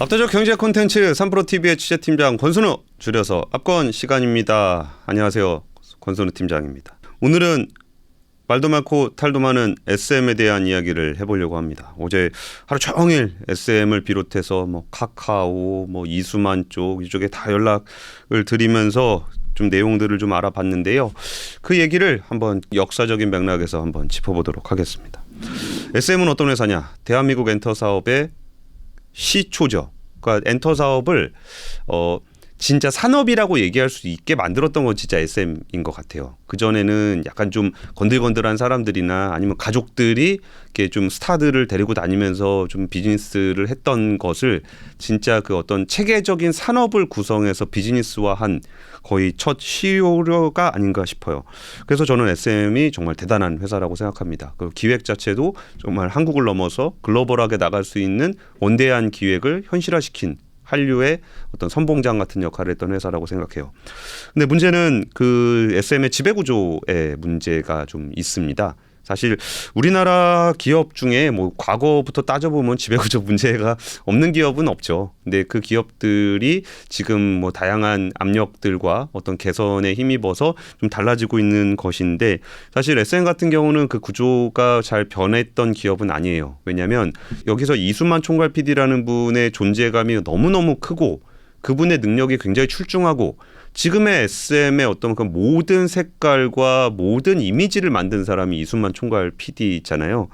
압도적 경제 콘텐츠 3프로TV의 취재팀장 권순우, 줄여서 압권 시간입니다. 안녕하세요. 권순우 팀장입니다. 오늘은 말도 많고 탈도 많은 SM에 대한 이야기를 해보려고 합니다. 어제 하루 종일 SM을 비롯해서 카카오, 이수만 쪽 이쪽에 다 연락을 드리면서 좀 내용들을 좀 알아봤는데요. 그 얘기를 한번 역사적인 맥락에서 한번 짚어보도록 하겠습니다. SM은 어떤 회사냐? 대한민국 엔터 사업의 시초죠. 그러니까 엔터 사업을 진짜 산업이라고 얘기할 수 있게 만들었던 건 진짜 SM인 것 같아요. 그전에는 약간 좀 건들건들한 사람들이나 아니면 가족들이 이렇게 좀 스타들을 데리고 다니면서 좀 비즈니스를 했던 것을 진짜 그 어떤 체계적인 산업을 구성해서 비즈니스화한 거의 첫 시효가 아닌가 싶어요. 그래서 저는 SM이 정말 대단한 회사라고 생각합니다. 그 기획 자체도 정말 한국을 넘어서 글로벌하게 나갈 수 있는 원대한 기획을 현실화시킨 한류의 어떤 선봉장 같은 역할을 했던 회사라고 생각해요. 근데 문제는 그 SM의 지배구조에 문제가 좀 있습니다. 사실 우리나라 기업 중에 과거부터 따져보면 지배구조 문제가 없는 기업은 없죠. 근데 그 기업들이 지금 다양한 압력들과 어떤 개선에 힘입어서 좀 달라지고 있는 것인데, 사실 SM 같은 경우는 그 구조가 잘 변했던 기업은 아니에요. 왜냐하면 여기서 이수만 총괄 PD라는 분의 존재감이 너무너무 크고 그분의 능력이 굉장히 출중하고 지금의 SM의 어떤 그 모든 색깔과 모든 이미지를 만든 사람이 이수만 총괄 PD 있잖아요.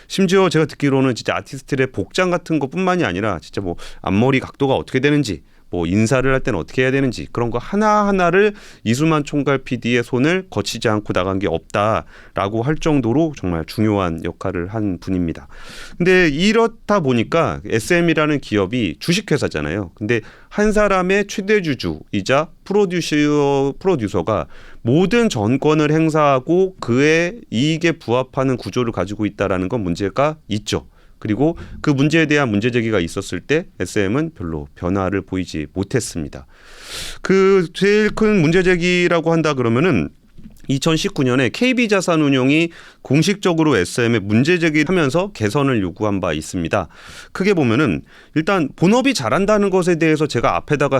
심지어 제가 듣기로는 진짜 아티스트의 복장 같은 것뿐만이 아니라 진짜 앞머리 각도가 어떻게 되는지, 인사를 할 때는 어떻게 해야 되는지 그런 거 하나하나를 이수만 총괄 PD의 손을 거치지 않고 나간 게 없다라고 할 정도로 정말 중요한 역할을 한 분입니다. 근데 이렇다 보니까 SM이라는 기업이 주식회사잖아요. 근데 한 사람의 최대 주주이자 프로듀서가 모든 전권을 행사하고 그의 이익에 부합하는 구조를 가지고 있다는 건 문제가 있죠. 그리고 그 문제에 대한 문제 제기가 있었을 때 SM은 별로 변화를 보이지 못했습니다. 그 제일 큰 문제 제기라고 한다 그러면은 2019년에 KB자산운용이 공식적으로 SM에 문제 제기하면서 개선을 요구한 바 있습니다. 크게 보면은 일단 본업이 잘한다는 것에 대해서 제가 앞에다가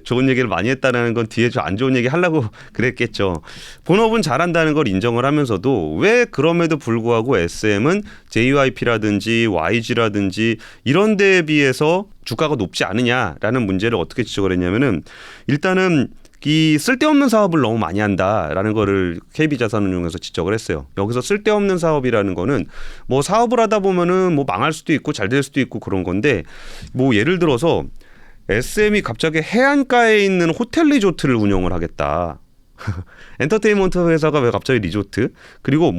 좋은 얘기를 많이 했다는 건 뒤에 좀 안 좋은 얘기 하려고 그랬겠죠. 본업은 잘한다는 걸 인정을 하면서도 왜 그럼에도 불구하고 SM은 JYP라든지 YG라든지 이런 데에 비해서 주가가 높지 않느냐라는 문제를 어떻게 지적을 했냐면은, 일단은 이 쓸데없는 사업을 너무 많이 한다라는 거를 KB자산운용에서 지적을 했어요. 여기서 쓸데없는 사업이라는 거는 사업을 하다 보면은 망할 수도 있고 잘 될 수도 있고 그런 건데, 예를 들어서 SM이 갑자기 해안가에 있는 호텔 리조트를 운영을 하겠다. 엔터테인먼트 회사가 왜 갑자기 리조트? 그리고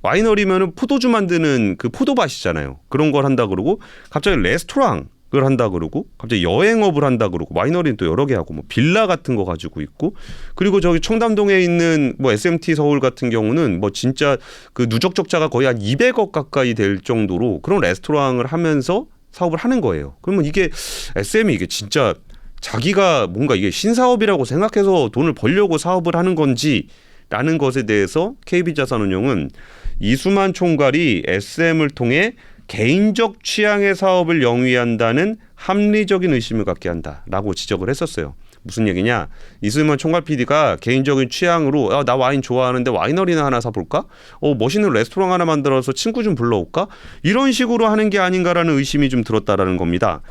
와이너리면은 포도주 만드는 그 포도밭이잖아요. 그런 걸 한다 그러고 갑자기 레스토랑을 한다 그러고 갑자기 여행업을 한다 그러고, 와이너리는 또 여러 개 하고 빌라 같은 거 가지고 있고, 그리고 저기 청담동에 있는 SMT 서울 같은 경우는 진짜 그 누적 적자가 거의 한 200억 가까이 될 정도로 그런 레스토랑을 하면서 사업을 하는 거예요. 그러면 이게 SM이 이게 진짜 자기가 뭔가 이게 신사업이라고 생각해서 돈을 벌려고 사업을 하는 건지라는 것에 대해서 KB자산운용은 이수만 총괄이 SM을 통해 개인적 취향의 사업을 영위한다는 합리적인 의심을 갖게 한다라고 지적을 했었어요. 무슨 얘기냐? 이수만 총괄 PD가 개인적인 취향으로 나 와인 좋아하는데 와이너리나 하나 사볼까? 멋있는 레스토랑 하나 만들어서 친구 좀 불러올까? 이런 식으로 하는 게 아닌가라는 의심이 좀 들었다라는 겁니다.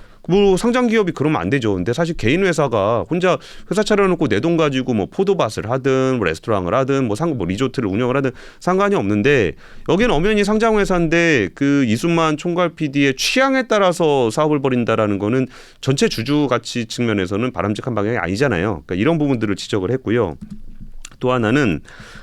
상장 기업이 그러면 안 되죠. 근데 사실 개인 회사가 혼자 회사 차려놓고 내 돈 가지고 포도밭을 하든 레스토랑을 하든 리조트를 운영을 하든 상관이 없는데, 여기는 엄연히 상장 회사인데 그 이수만 총괄 PD의 취향에 따라서 사업을 벌인다라는 거는 전체 주주 가치 측면에서는 바람직한 방향이 아니잖아요. 그러니까 이런 부분들을 지적을 했고요. 또 하나는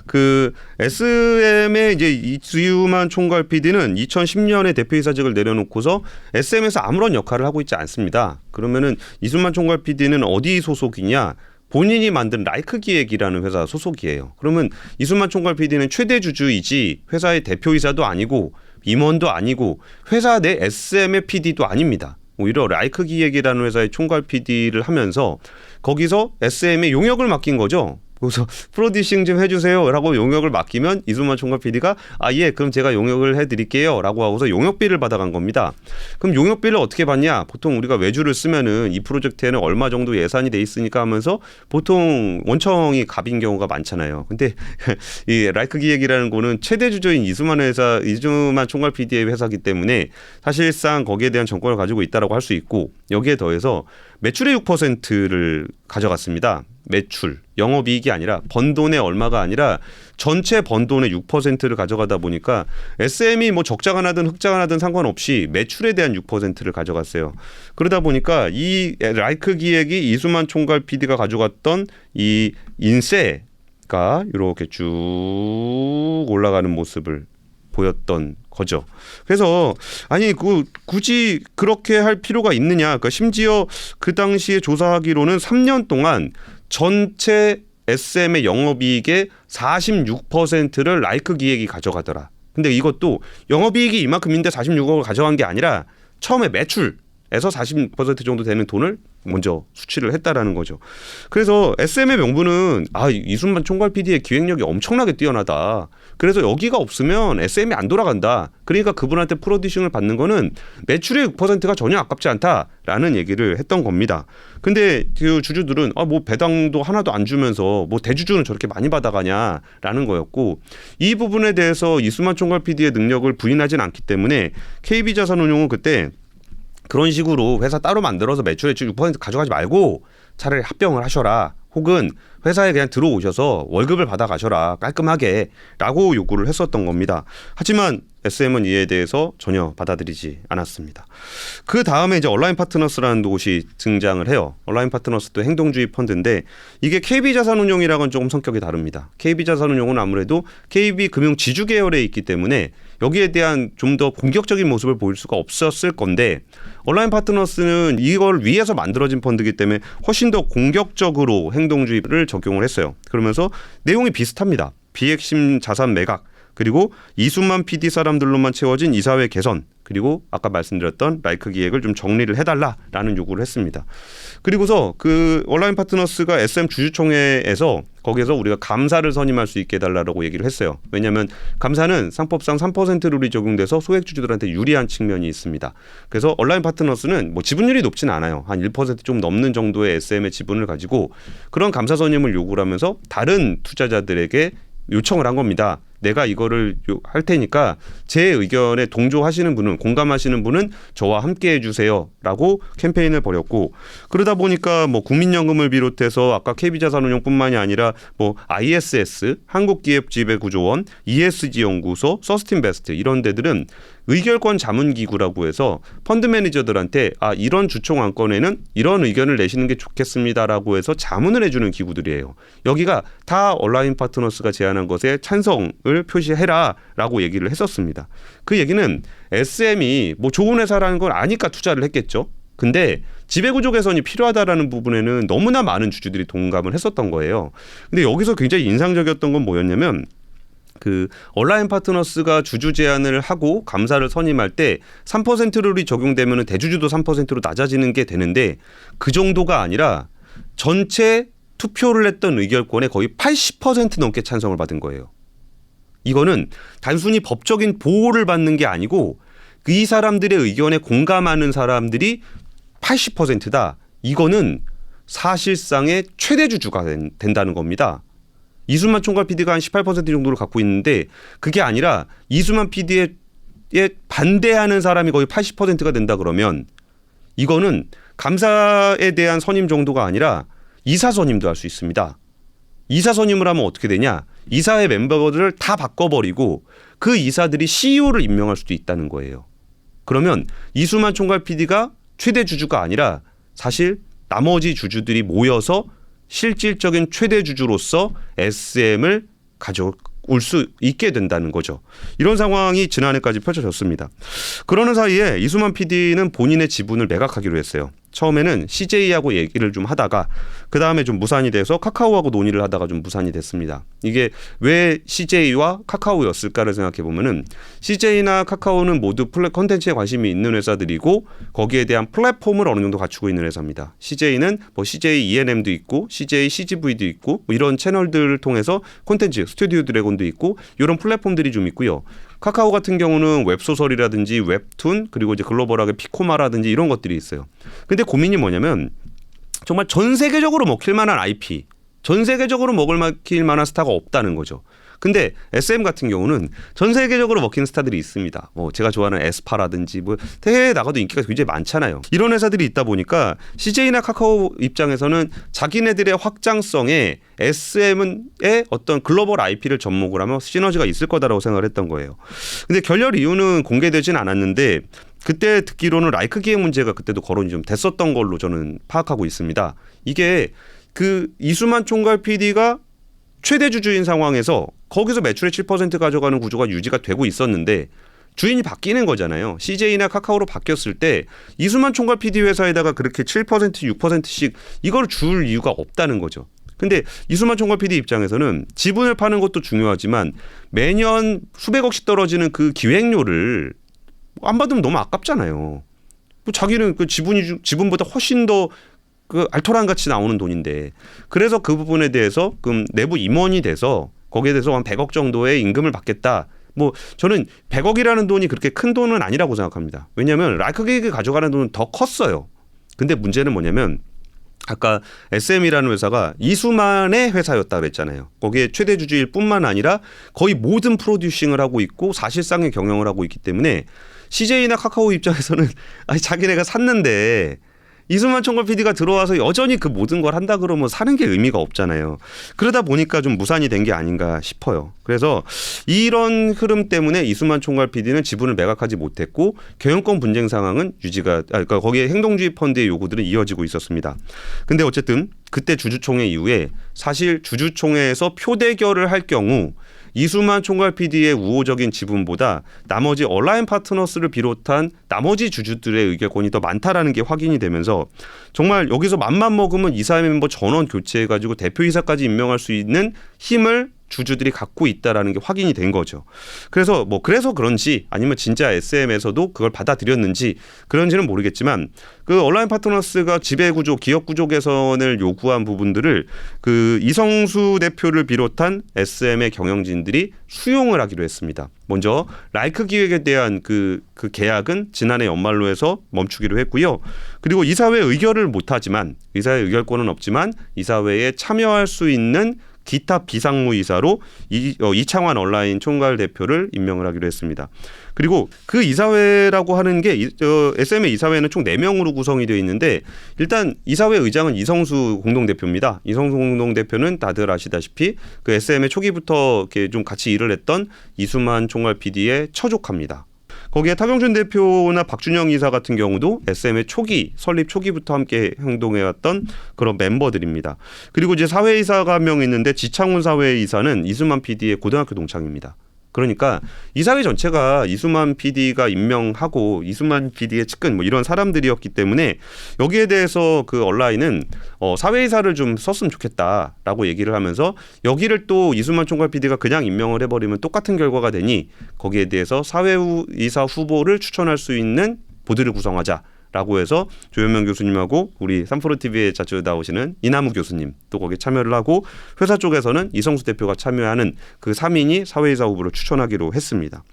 그 SM의 이제 이수만 총괄 PD는 2010년에 대표이사직을 내려놓고서 SM에서 아무런 역할을 하고 있지 않습니다. 그러면은 이수만 총괄 PD는 어디 소속이냐? 본인이 만든 라이크 기획이라는 회사 소속이에요. 그러면 이수만 총괄 PD는 최대 주주이지 회사의 대표이사도 아니고 임원도 아니고 회사 내 SM의 PD도 아닙니다. 오히려 라이크 기획이라는 회사의 총괄 PD를 하면서 거기서 SM의 용역을 맡긴 거죠. 그래서 프로듀싱 좀 해주세요라고 용역을 맡기면 이수만 총괄 PD가 예 그럼 제가 용역을 해드릴게요라고 하고서 용역비를 받아간 겁니다. 그럼 용역비를 어떻게 받냐? 보통 우리가 외주를 쓰면은 이 프로젝트에는 얼마 정도 예산이 돼 있으니까 하면서 보통 원청이 갑인 경우가 많잖아요. 근데 이 라이크 기획이라는 거는 최대 주주인 이수만 총괄 PD의 회사이기 때문에 사실상 거기에 대한 정권을 가지고 있다라고 할 수 있고 여기에 더해서 매출의 6%를 가져갔습니다. 매출, 영업이익이 아니라 번 돈의 얼마가 아니라 전체 번 돈의 6%를 가져가다 보니까 SM이 뭐 적자가 나든 흑자가 나든 상관없이 매출에 대한 6%를 가져갔어요. 그러다 보니까 이 라이크 기획이 이수만 총괄 PD가 가져갔던 이 인세가 이렇게 쭉 올라가는 모습을 보였던 거죠. 그래서 아니 굳이 그렇게 할 필요가 있느냐. 그러니까 심지어 그 당시에 조사하기로는 3년 동안 전체 SM의 영업이익의 46%를 라이크 기획이 가져가더라. 근데 이것도 영업이익이 이만큼인데 46억을 가져간 게 아니라 처음에 매출에서 40% 정도 되는 돈을 먼저 수취를 했다라는 거죠. 그래서 SM의 명분은 이수만 총괄 PD의 기획력이 엄청나게 뛰어나다. 그래서 여기가 없으면 SM이 안 돌아간다. 그러니까 그분한테 프로듀싱을 받는 거는 매출의 6%가 전혀 아깝지 않다라는 얘기를 했던 겁니다. 근데 그 주주들은 뭐 배당도 하나도 안 주면서 뭐 대주주는 저렇게 많이 받아가냐라는 거였고 이 부분에 대해서 이수만 총괄 PD의 능력을 부인하진 않기 때문에 KB자산운용은 그때 그런 식으로 회사 따로 만들어서 매출의 6% 가져가지 말고 차라리 합병을 하셔라. 혹은 회사에 그냥 들어오셔서 월급을 받아가셔라. 깔끔하게 라고 요구를 했었던 겁니다. 하지만 SM은 이에 대해서 전혀 받아들이지 않았습니다. 그 다음에 이제 온라인 파트너스라는 곳이 등장을 해요. 온라인 파트너스도 행동주의 펀드인데 이게 KB자산운용이랑은 조금 성격이 다릅니다. KB자산운용은 아무래도 KB금융지주 계열에 있기 때문에 여기에 대한 좀 더 공격적인 모습을 보일 수가 없었을 건데 온라인 파트너스는 이걸 위해서 만들어진 펀드이기 때문에 훨씬 더 공격적으로 행동주의를 적용을 했어요. 그러면서 내용이 비슷합니다. 비핵심 자산 매각 그리고 이수만 PD 사람들로만 채워진 이사회 개선 그리고 아까 말씀드렸던 라이크 기획을 좀 정리를 해달라라는 요구를 했습니다. 그리고서 그 온라인 파트너스가 SM 주주총회에서 거기에서 우리가 감사를 선임할 수 있게 해달라고 얘기를 했어요. 왜냐하면 감사는 상법상 3% 룰이 적용돼서 소액주주들한테 유리한 측면이 있습니다. 그래서 온라인 파트너스는 뭐 지분율이 높지는 않아요. 한 1% 좀 넘는 정도의 SM의 지분을 가지고 그런 감사 선임을 요구를 하면서 다른 투자자들에게 요청을 한 겁니다. 내가 이거를 할 테니까 제 의견에 동조하시는 분은 공감하시는 분은 저와 함께 해주세요라고 캠페인을 벌였고 그러다 보니까 뭐 국민연금을 비롯해서 아까 KB자산운용뿐만이 아니라 뭐 ISS 한국기업지배구조원, ESG연구소, 서스틴베스트 이런 데들은 의결권 자문기구라고 해서 펀드 매니저들한테 이런 주총 안건에는 이런 의견을 내시는 게 좋겠습니다라고 해서 자문을 해주는 기구들이에요. 여기가 다 온라인 파트너스가 제안한 것에 찬성을 표시해라라고 얘기를 했었습니다. 그 얘기는 SM이 뭐 좋은 회사라는 걸 아니까 투자를 했겠죠. 근데 지배구조 개선이 필요하다라는 부분에는 너무나 많은 주주들이 동감을 했었던 거예요. 근데 여기서 굉장히 인상적이었던 건 뭐였냐면 그 온라인 파트너스가 주주 제안을 하고 감사를 선임할 때 3% 룰이 적용되면 대주주도 3%로 낮아지는 게 되는데 그 정도가 아니라 전체 투표를 했던 의결권의 거의 80% 넘게 찬성을 받은 거예요. 이거는 단순히 법적인 보호를 받는 게 아니고 이 사람들의 의견에 공감하는 사람들이 80%다. 이거는 사실상의 최대 주주가 된다는 겁니다. 이수만 총괄 PD가 한 18% 정도를 갖고 있는데 그게 아니라 이수만 PD에 반대하는 사람이 거의 80%가 된다 그러면 이거는 감사에 대한 선임 정도가 아니라 이사 선임도 할 수 있습니다. 이사 선임을 하면 어떻게 되냐? 이사회 멤버들을 다 바꿔버리고 그 이사들이 CEO를 임명할 수도 있다는 거예요. 그러면 이수만 총괄 PD가 최대 주주가 아니라 사실 나머지 주주들이 모여서 실질적인 최대 주주로서 SM을 가져올 수 있게 된다는 거죠. 이런 상황이 지난해까지 펼쳐졌습니다. 그러는 사이에 이수만 PD는 본인의 지분을 매각하기로 했어요. 처음에는 CJ하고 얘기를 좀 하다가 그 다음에 좀 무산이 돼서 카카오하고 논의를 하다가 좀 무산이 됐습니다. 이게 왜 CJ와 카카오였을까를 생각해 보면은 CJ나 카카오는 모두 콘텐츠에 관심이 있는 회사들이고 거기에 대한 플랫폼을 어느 정도 갖추고 있는 회사입니다. CJ는 뭐 CJ ENM도 있고 CJ CGV도 있고 뭐 이런 채널들을 통해서 콘텐츠 스튜디오 드래곤도 있고 이런 플랫폼들이 좀 있고요. 카카오 같은 경우는 웹소설이라든지 웹툰 그리고 이제 글로벌하게 피코마라든지 이런 것들이 있어요. 근데 고민이 뭐냐면 정말 전 세계적으로 먹힐 만한 IP, 전 세계적으로 먹힐 만한 스타가 없다는 거죠. 근데 SM 같은 경우는 전 세계적으로 먹히는 스타들이 있습니다. 뭐 제가 좋아하는 에스파라든지 뭐 해외에 나가도 인기가 굉장히 많잖아요. 이런 회사들이 있다 보니까 CJ나 카카오 입장에서는 자기네들의 확장성에 SM의 어떤 글로벌 IP를 접목을 하면 시너지가 있을 거다라고 생각을 했던 거예요. 근데 결렬 이유는 공개되진 않았는데 그때 듣기로는 라이크 기획 문제가 그때도 거론이 좀 됐었던 걸로 저는 파악하고 있습니다. 이게 그 이수만 총괄 PD가 최대 주주인 상황에서 거기서 매출의 7% 가져가는 구조가 유지가 되고 있었는데 주인이 바뀌는 거잖아요. CJ나 카카오로 바뀌었을 때 이수만 총괄 PD 회사에다가 그렇게 7% 6%씩 이걸 줄 이유가 없다는 거죠. 근데 이수만 총괄 PD 입장에서는 지분을 파는 것도 중요하지만 매년 수백억씩 떨어지는 그 기획료를 안 받으면 너무 아깝잖아요. 뭐 자기는 그 지분보다 훨씬 더 그 알토란 같이 나오는 돈인데 그래서 그 부분에 대해서 그 내부 임원이 돼서 거기에 대해서 한 100억 정도의 임금을 받겠다. 뭐 저는 100억이라는 돈이 그렇게 큰 돈은 아니라고 생각합니다. 왜냐하면 라이크 기획이 가져가는 돈은 더 컸어요. 근데 문제는 뭐냐면 아까 SM이라는 회사가 이수만의 회사였다 그랬잖아요. 거기에 최대 주주일 뿐만 아니라 거의 모든 프로듀싱을 하고 있고 사실상의 경영을 하고 있기 때문에 CJ나 카카오 입장에서는 아니 자기네가 샀는데 이수만 총괄 PD가 들어와서 여전히 그 모든 걸 한다 그러면 사는 게 의미가 없잖아요. 그러다 보니까 좀 무산이 된 게 아닌가 싶어요. 그래서 이런 흐름 때문에 이수만 총괄 PD는 지분을 매각하지 못했고 경영권 분쟁 상황은 그러니까 거기에 행동주의 펀드의 요구들은 이어지고 있었습니다. 근데 어쨌든 그때 주주총회 이후에 사실 주주총회에서 표대결을 할 경우 이수만 총괄 PD의 우호적인 지분보다 나머지 얼라인 파트너스를 비롯한 나머지 주주들의 의결권이 더 많다라는 게 확인이 되면서 정말 여기서 맘만 먹으면 이사 멤버 전원 교체해가지고 대표이사까지 임명할 수 있는 힘을 주주들이 갖고 있다라는 게 확인이 된 거죠. 그래서 그래서 그런지 아니면 진짜 SM에서도 그걸 받아들였는지 그런지는 모르겠지만 그 얼라인 파트너스가 지배구조, 기업구조 개선을 요구한 부분들을 그 이성수 대표를 비롯한 SM의 경영진들이 수용을 하기로 했습니다. 먼저 라이크 기획에 대한 그 계약은 지난해 연말로 해서 멈추기로 했고요. 그리고 이사회 의결을 못하지만 이사회 의결권은 없지만 이사회에 참여할 수 있는 기타 비상무이사로 이창환 온라인 총괄 대표를 임명을 하기로 했습니다. 그리고 그 이사회라고 하는 게 SM의 이사회는 총 4명으로 구성이 되어 있는데 일단 이사회 의장은 이성수 공동대표입니다. 이성수 공동대표는 다들 아시다시피 그 SM의 초기부터 이렇게 좀 같이 일을 했던 이수만 총괄 PD의 처조카입니다. 거기에 타경준 대표나 박준영 이사 같은 경우도 SM의 설립 초기부터 함께 행동해왔던 그런 멤버들입니다. 그리고 이제 사회이사가 한 명 있는데 지창훈 사회이사는 이수만 PD의 고등학교 동창입니다. 그러니까 이사회 전체가 이수만 PD가 임명하고 이수만 PD의 측근 뭐 이런 사람들이었기 때문에 여기에 대해서 그 온라인은 사회이사를 좀 썼으면 좋겠다라고 얘기를 하면서 여기를 또 이수만 총괄 PD가 그냥 임명을 해버리면 똑같은 결과가 되니 거기에 대해서 사회이사 후보를 추천할 수 있는 보드를 구성하자. 라고 해서 조현명 교수님하고 우리 3프로TV에 자주 나오시는 이남우 교수님 또 거기에 참여를 하고 회사 쪽에서는 이성수 대표가 참여하는 그 3인이 사회이사 후보를 추천하기로 했습니다.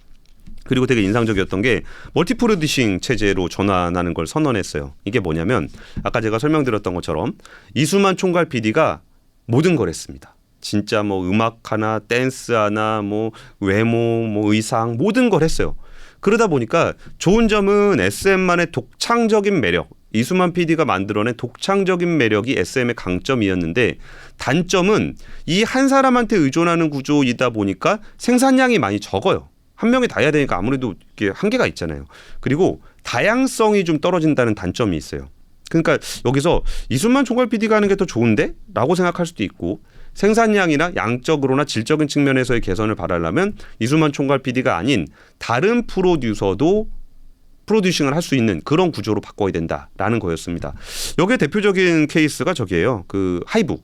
그리고 되게 인상적이었던 게 멀티프로듀싱 체제로 전환하는 걸 선언했어요. 이게 뭐냐면 아까 제가 설명드렸던 것처럼 이수만 총괄 PD가 모든 걸 했습니다. 진짜 뭐 음악 하나, 댄스 하나, 뭐 외모, 뭐 의상 모든 걸 했어요. 그러다 보니까 좋은 점은 SM만의 독창적인 매력, 이수만 PD가 만들어낸 독창적인 매력이 SM의 강점이었는데 단점은 이 한 사람한테 의존하는 구조이다 보니까 생산량이 많이 적어요. 한 명이 다 해야 되니까 아무래도 이게 한계가 있잖아요. 그리고 다양성이 좀 떨어진다는 단점이 있어요. 그러니까 여기서 이수만 총괄 PD가 하는 게 더 좋은데? 라고 생각할 수도 있고 생산량이나 양적으로나 질적인 측면에서의 개선을 바라려면 이수만 총괄 PD가 아닌 다른 프로듀서도 프로듀싱을 할 수 있는 그런 구조로 바꿔야 된다라는 거였습니다. 여기에 대표적인 케이스가 저기예요. 그 하이브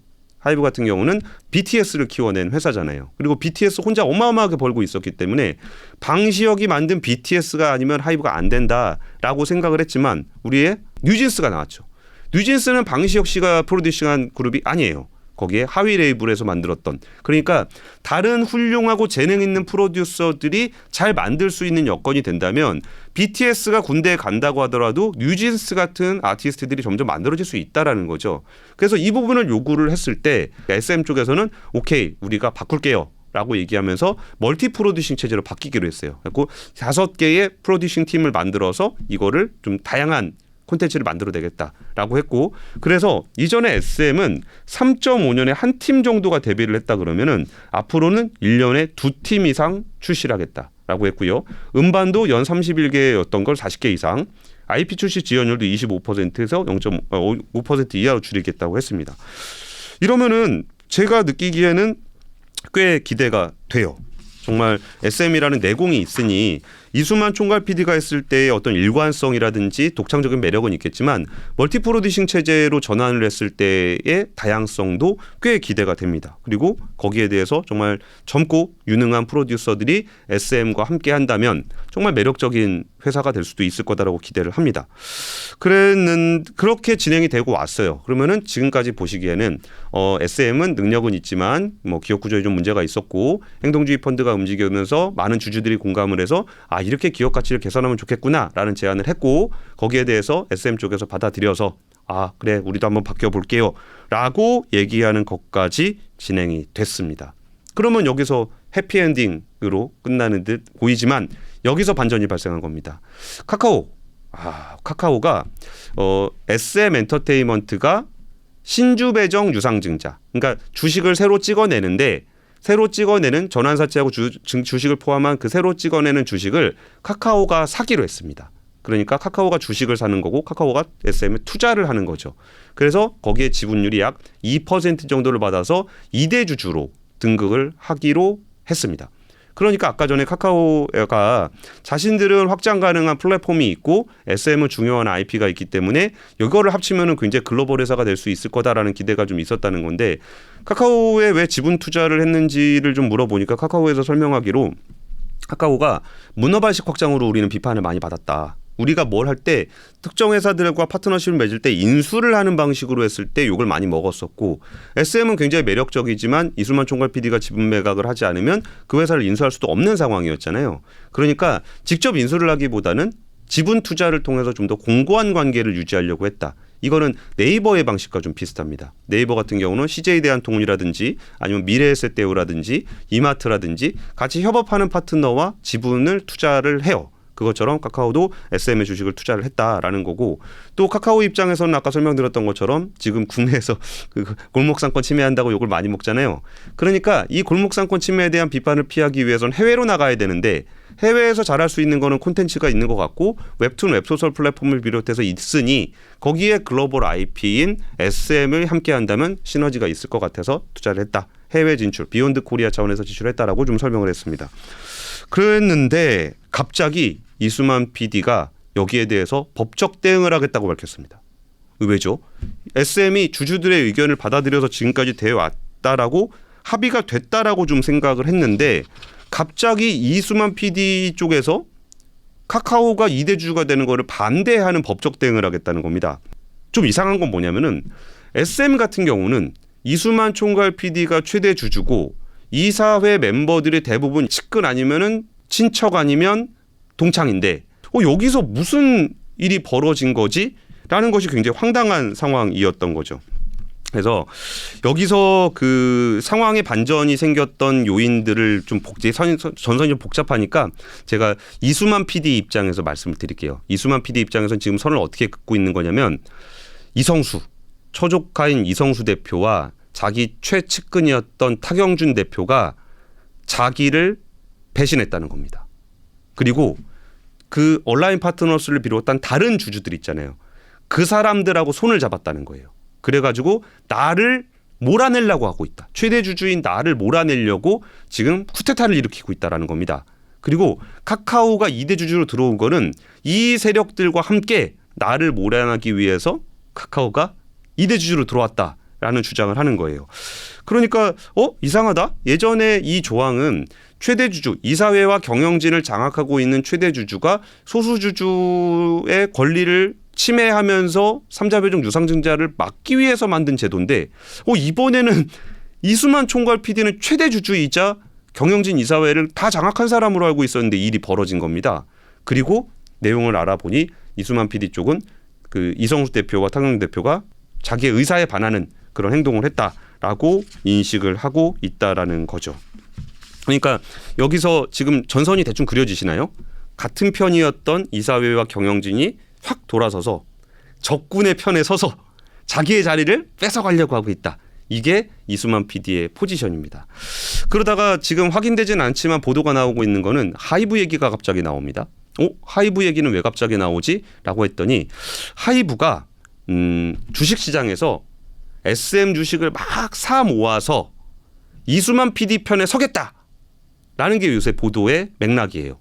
같은 경우는 BTS를 키워낸 회사잖아요. 그리고 BTS 혼자 어마어마하게 벌고 있었기 때문에 방시혁이 만든 BTS가 아니면 하이브가 안 된다라고 생각을 했지만 우리의 뉴진스가 나왔죠. 뉴진스는 방시혁 씨가 프로듀싱한 그룹이 아니에요. 거기에 하위 레이블에서 만들었던, 그러니까 다른 훌륭하고 재능 있는 프로듀서들이 잘 만들 수 있는 여건이 된다면 BTS가 군대에 간다고 하더라도 뉴진스 같은 아티스트들이 점점 만들어질 수 있다라는 거죠. 그래서 이 부분을 요구를 했을 때 SM 쪽에서는 오케이, 우리가 바꿀게요 라고 얘기하면서 멀티 프로듀싱 체제로 바뀌기로 했어요. 그래서 5개의 프로듀싱 팀을 만들어서 이거를 좀 다양한 콘텐츠를 만들어내겠다라고 했고, 그래서 이전에 SM은 3.5년에 한 팀 정도가 데뷔를 했다 그러면은 앞으로는 1년에 2팀 이상 출시를 하겠다라고 했고요. 음반도 연 31개였던 걸 40개 이상, IP 출시 지원율도 25%에서 0.5% 이하로 줄이겠다고 했습니다. 이러면은 제가 느끼기에는 꽤 기대가 돼요. 정말 SM이라는 내공이 있으니 이수만 총괄 PD가 했을 때의 어떤 일관성이라든지 독창적인 매력은 있겠지만 멀티 프로듀싱 체제로 전환을 했을 때의 다양성도 꽤 기대가 됩니다. 그리고 거기에 대해서 정말 젊고 유능한 프로듀서들이 SM과 함께 한다면 정말 매력적인 회사가 될 수도 있을 거다라고 기대를 합니다. 그렇게 진행이 되고 왔어요. 그러면은 지금까지 보시기에는 SM은 능력은 있지만 뭐 기업 구조에 좀 문제가 있었고 행동주의 펀드가 움직이면서 많은 주주들이 공감을 해서 이렇게 기업 가치를 개선하면 좋겠구나라는 제안을 했고, 거기에 대해서 SM 쪽에서 받아들여서 그래, 우리도 한번 바뀌어 볼게요 라고 얘기하는 것까지 진행이 됐습니다. 그러면 여기서 해피엔딩으로 끝나는 듯 보이지만 여기서 반전이 발생한 겁니다. 카카오가 SM 엔터테인먼트가 신주 배정 유상증자, 그러니까 주식을 새로 찍어내는데 새로 찍어내는 전환사채하고 주식을 포함한 그 새로 찍어내는 주식을 카카오가 사기로 했습니다. 그러니까 카카오가 주식을 사는 거고 카카오가 SM에 투자를 하는 거죠. 그래서 거기에 지분율이 약 2% 정도를 받아서 2대 주주로 등극을 하기로 했습니다. 그러니까 아까 전에 카카오가 자신들은 확장 가능한 플랫폼이 있고 SM은 중요한 IP가 있기 때문에 이거를 합치면은 굉장히 글로벌 회사가 될 수 있을 거다라는 기대가 좀 있었다는 건데, 카카오에 왜 지분 투자를 했는지를 좀 물어보니까 카카오에서 설명하기로 카카오가 문어발식 확장으로 우리는 비판을 많이 받았다. 우리가 뭘 할 때 특정 회사들과 파트너십을 맺을 때 인수를 하는 방식으로 했을 때 욕을 많이 먹었었고, SM은 굉장히 매력적이지만 이수만 총괄 PD가 지분 매각을 하지 않으면 그 회사를 인수할 수도 없는 상황이었잖아요. 그러니까 직접 인수를 하기보다는 지분 투자를 통해서 좀 더 공고한 관계를 유지하려고 했다. 이거는 네이버의 방식과 좀 비슷합니다. 네이버 같은 경우는 CJ대한통운이라든지 아니면 미래에셋대우라든지 이마트라든지 같이 협업하는 파트너와 지분을 투자를 해요. 그것처럼 카카오도 SM의 주식을 투자를 했다라는 거고, 또 카카오 입장에서는 아까 설명드렸던 것처럼 지금 국내에서 그 골목상권 침해한다고 욕을 많이 먹잖아요. 그러니까 이 골목상권 침해에 대한 비판을 피하기 위해서는 해외로 나가야 되는데 해외에서 잘할 수 있는 거는 콘텐츠가 있는 것 같고 웹툰, 웹소설 플랫폼을 비롯해서 있으니 거기에 글로벌 IP인 SM을 함께 한다면 시너지가 있을 것 같아서 투자를 했다. 해외 진출, 비욘드 코리아 차원에서 지출했다라고 좀 설명을 했습니다. 그랬는데 갑자기 이수만 PD가 여기에 대해서 법적 대응을 하겠다고 밝혔습니다. 의외죠. SM이 주주들의 의견을 받아들여서 지금까지 되어 왔다라고 합의가 됐다라고 좀 생각을 했는데 갑자기 이수만 PD 쪽에서 카카오가 2대 주주가 되는 거를 반대하는 법적 대응을 하겠다는 겁니다. 좀 이상한 건 뭐냐면은 SM 같은 경우는 이수만 총괄 PD가 최대 주주고 이사회 멤버들이 대부분 측근 아니면은 친척 아니면 동창인데 여기서 무슨 일이 벌어진 거지? 라는 것이 굉장히 황당한 상황이었던 거죠. 그래서 여기서 그 상황의 반전이 생겼던 요인들을 좀 전선이 좀 복잡하니까 제가 이수만 PD 입장에서 말씀을 드릴게요. 이수만 PD 입장에서는 지금 선을 어떻게 긋고 있는 거냐면 이성수, 처조카인 이성수 대표와 자기 최측근이었던 타경준 대표가 자기를 배신했다는 겁니다. 그리고 그 온라인 파트너스를 비롯한 다른 주주들 있잖아요. 그 사람들하고 손을 잡았다는 거예요. 그래가지고 나를 몰아내려고 하고 있다. 최대 주주인 나를 몰아내려고 지금 쿠데타를 일으키고 있다라는 겁니다. 그리고 카카오가 2대 주주로 들어온 거는 이 세력들과 함께 나를 모략하기 위해서 카카오가 2대 주주로 들어왔다라는 주장을 하는 거예요. 그러니까 이상하다. 예전에 이 조항은 최대 주주, 이사회와 경영진을 장악하고 있는 최대 주주가 소수 주주의 권리를 침해하면서 3자 배정 유상증자를 막기 위해서 만든 제도인데 이번에는 이수만 총괄 PD는 최대 주주이자 경영진 이사회를 다 장악한 사람으로 알고 있었는데 일이 벌어진 겁니다. 그리고 내용을 알아보니 이수만 PD 쪽은 그 이성수 대표와 탁영민 대표가 자기의 의사에 반하는 그런 행동을 했다라고 인식을 하고 있다라는 거죠. 그러니까 여기서 지금 전선이 대충 그려지시나요? 같은 편이었던 이사회와 경영진이 확 돌아서서 적군의 편에 서서 자기의 자리를 뺏어가려고 하고 있다. 이게 이수만 PD의 포지션입니다. 그러다가 지금 확인되지는 않지만 보도가 나오고 있는 거는 하이브 얘기가 갑자기 나옵니다. 하이브 얘기는 왜 갑자기 나오지? 라고 했더니 하이브가 주식시장에서 SM 주식을 막 사 모아서 이수만 PD 편에 서겠다라는 게 요새 보도의 맥락이에요.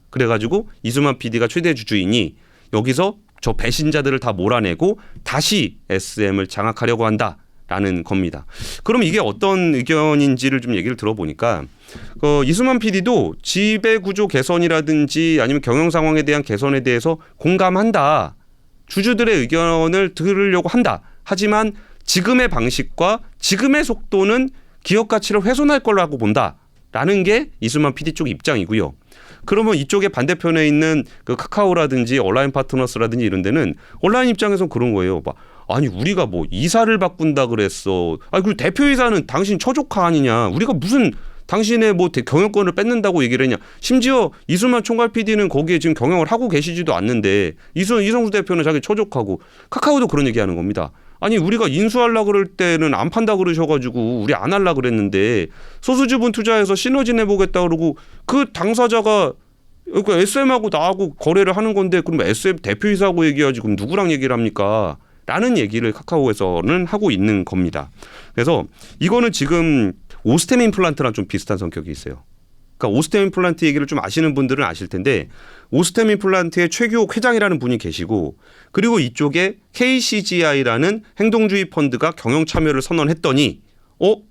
그래가지고 이수만 PD가 최대 주주이니 여기서 저 배신자들을 다 몰아내고 다시 SM을 장악하려고 한다라는 겁니다. 그럼 이게 어떤 의견인지를 좀 얘기를 들어보니까 이수만 PD도 지배구조 개선이라든지 아니면 경영 상황에 대한 개선에 대해서 공감한다. 주주들의 의견을 들으려고 한다. 하지만 지금의 방식과 지금의 속도는 기업 가치를 훼손할 거라고 본다라는 게 이수만 PD 쪽 입장이고요. 그러면 이쪽에 반대편에 있는 그 카카오라든지 온라인 파트너스라든지 이런 데는 온라인 입장에서는 그런 거예요. 아니 우리가 뭐 이사를 바꾼다 그랬어. 그리고 대표이사는 당신 처조카 아니냐. 우리가 무슨 당신의 뭐 경영권을 뺏는다고 얘기를 했냐. 심지어 이수만 총괄 PD는 거기에 지금 경영을 하고 계시지도 않는데 이성수 대표는 자기 처족하고 카카오도 그런 얘기하는 겁니다. 아니 우리가 인수하려고 그럴 때는 안 판다 그러셔가지고 우리 안 하려고 그랬는데 소수지분 투자해서 시너지 내보겠다 그러고 그 당사자가 그러니까 SM하고 나하고 거래를 하는 건데 그럼 SM 대표이사하고 얘기하지 그럼 누구랑 얘기를 합니까? 라는 얘기를 카카오에서는 하고 있는 겁니다. 그래서 이거는 지금 오스템 임플란트랑 좀 비슷한 성격이 있어요. 그러니까 오스템 임플란트 얘기를 좀 아시는 분들은 아실 텐데 오스템 임플란트의 최규옥 회장이라는 분이 계시고 그리고 이쪽에 KCGI라는 행동주의 펀드가 경영 참여를 선언했더니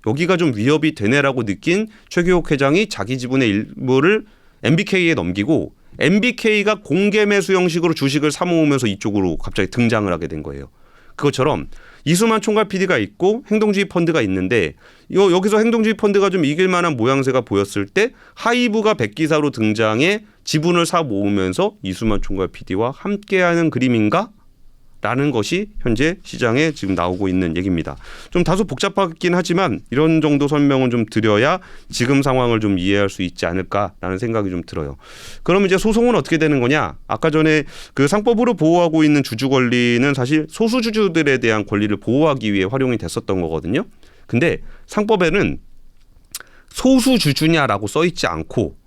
여기가 좀 위협이 되네라고 느낀 최규옥 회장이 자기 지분의 일부를 MBK에 넘기고 MBK가 공개 매수 형식으로 주식을 사모으면서 이쪽으로 갑자기 등장을 하게 된 거예요. 그것처럼 이수만 총괄 PD가 있고 행동주의 펀드가 있는데 여기서 행동주의 펀드가 좀 이길 만한 모양새가 보였을 때 하이브가 백기사로 등장해 지분을 사 모으면서 이수만 총괄 PD와 함께하는 그림인가? 라는 것이 현재 시장에 지금 나오고 있는 얘기입니다. 좀 다소 복잡하긴 하지만 이런 정도 설명은 좀 드려야 지금 상황을 좀 이해할 수 있지 않을까라는 생각이 좀 들어요. 그럼 이제 소송은 어떻게 되는 거냐? 아까 전에 그 상법으로 보호하고 있는 주주 권리는 사실 소수주주들에 대한 권리를 보호하기 위해 활용이 됐었던 거거든요. 근데 상법에는 소수주주냐라고 써 있지 않고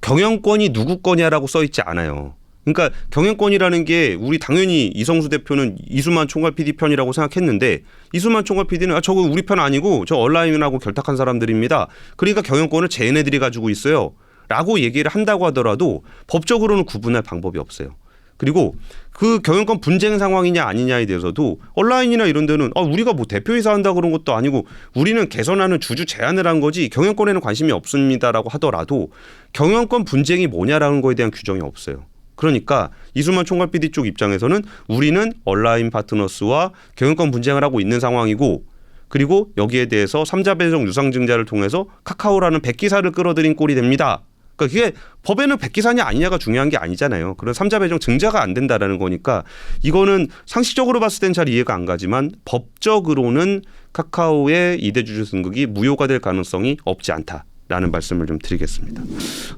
경영권이 누구 거냐라고 써 있지 않아요. 그러니까 경영권이라는 게 우리 당연히 이성수 대표는 이수만 총괄 PD 편이라고 생각했는데 이수만 총괄 PD는 저거 우리 편 아니고 저 온라인하고 결탁한 사람들입니다. 그러니까 경영권을 쟤네들이 가지고 있어요. 라고 얘기를 한다고 하더라도 법적으로는 구분할 방법이 없어요. 그리고 그 경영권 분쟁 상황이냐 아니냐에 대해서도 온라인이나 이런 데는 우리가 뭐 대표이사 한다 그런 것도 아니고 우리는 개선하는 주주 제안을 한 거지 경영권에는 관심이 없습니다라고 하더라도 경영권 분쟁이 뭐냐라는 거에 대한 규정이 없어요. 그러니까 이수만 총괄 PD 쪽 입장에서는 우리는 온라인 파트너스와 경영권 분쟁을 하고 있는 상황이고 그리고 여기에 대해서 3자 배정 유상증자를 통해서 카카오라는 백기사를 끌어들인 꼴이 됩니다. 그러니까 그게 법에는 백기사냐 아니냐가 중요한 게 아니잖아요. 그런 3자 배정 증자가 안 된다라는 거니까 이거는 상식적으로 봤을 땐 잘 이해가 안 가지만 법적으로는 카카오의 2대 주주 승격이 무효가 될 가능성이 없지 않다. 라는 말씀을 좀 드리겠습니다.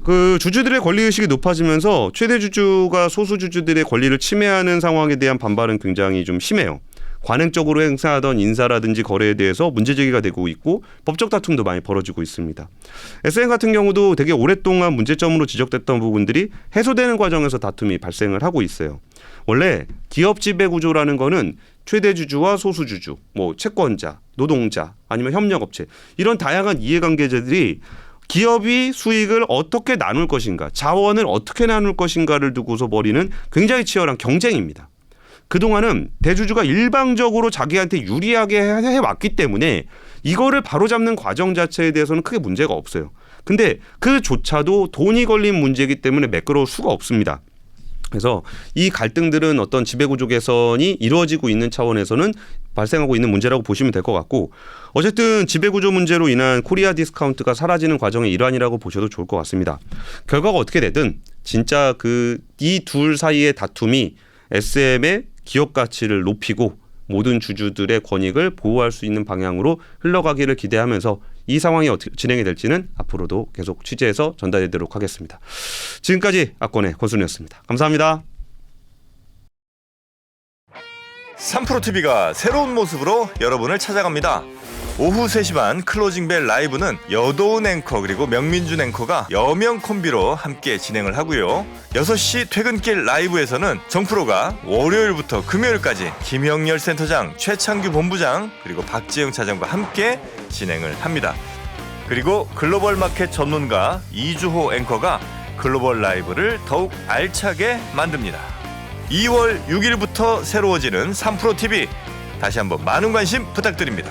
그 주주들의 권리의식이 높아지면서 최대 주주가 소수 주주들의 권리를 침해하는 상황에 대한 반발은 굉장히 좀 심해요. 관행적으로 행사하던 인사라든지 거래에 대해서 문제 제기가 되고 있고 법적 다툼도 많이 벌어지고 있습니다. SM 같은 경우도 되게 오랫동안 문제점으로 지적됐던 부분들이 해소되는 과정에서 다툼이 발생을 하고 있어요. 원래 기업 지배 구조라는 거는 최대 주주와 소수 주주, 뭐 채권자, 노동자, 아니면 협력업체 이런 다양한 이해관계자들이 기업이 수익을 어떻게 나눌 것인가, 자원을 어떻게 나눌 것인가를 두고서 벌이는 굉장히 치열한 경쟁입니다. 그동안은 대주주가 일방적으로 자기한테 유리하게 해왔기 때문에 이거를 바로잡는 과정 자체에 대해서는 크게 문제가 없어요. 근데 그조차도 돈이 걸린 문제이기 때문에 매끄러울 수가 없습니다. 그래서 이 갈등들은 어떤 지배구조 개선이 이루어지고 있는 차원에서는 발생하고 있는 문제라고 보시면 될 것 같고, 어쨌든 지배구조 문제로 인한 코리아 디스카운트가 사라지는 과정의 일환이라고 보셔도 좋을 것 같습니다. 결과가 어떻게 되든 진짜 이 둘 사이의 다툼이 SM의 기업 가치를 높이고 모든 주주들의 권익을 보호할 수 있는 방향으로 흘러가기를 기대하면서 이 상황이 어떻게 진행이 될지는 앞으로도 계속 취재해서 전달해드리도록 하겠습니다. 지금까지 압권의 권순이었습니다. 감사합니다. 3프로TV가 새로운 모습으로 여러분을 찾아갑니다. 오후 3시 반 클로징벨 라이브는 여도은 앵커 그리고 명민준 앵커가 여명 콤비로 함께 진행을 하고요. 6시 퇴근길 라이브에서는 정프로가 월요일부터 금요일까지 김영렬 센터장, 최창규 본부장 그리고 박지영 차장과 함께 진행을 합니다. 그리고 글로벌 마켓 전문가 이주호 앵커가 글로벌 라이브를 더욱 알차게 만듭니다. 2월 6일부터 새로워지는 3프로TV, 다시 한번 많은 관심 부탁드립니다.